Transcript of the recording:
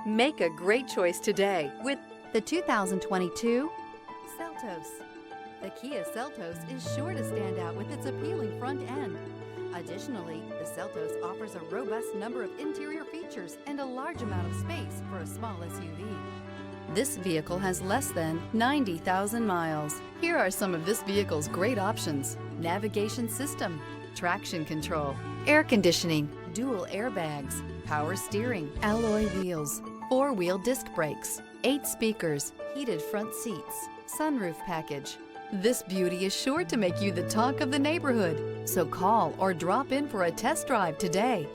Make a great choice today with the 2022 Seltos. The Kia Seltos is sure to stand out with its appealing front end. Additionally, the Seltos offers a robust number of interior features and a large amount of space for a small SUV. This vehicle has less than 90,000 miles. Here are some of this vehicle's great options: navigation system, traction control, air conditioning, dual airbags, power steering, alloy wheels, four-wheel disc brakes, 8 speakers, heated front seats, sunroof package. This beauty is sure to make you the talk of the neighborhood. So call or drop in for a test drive today.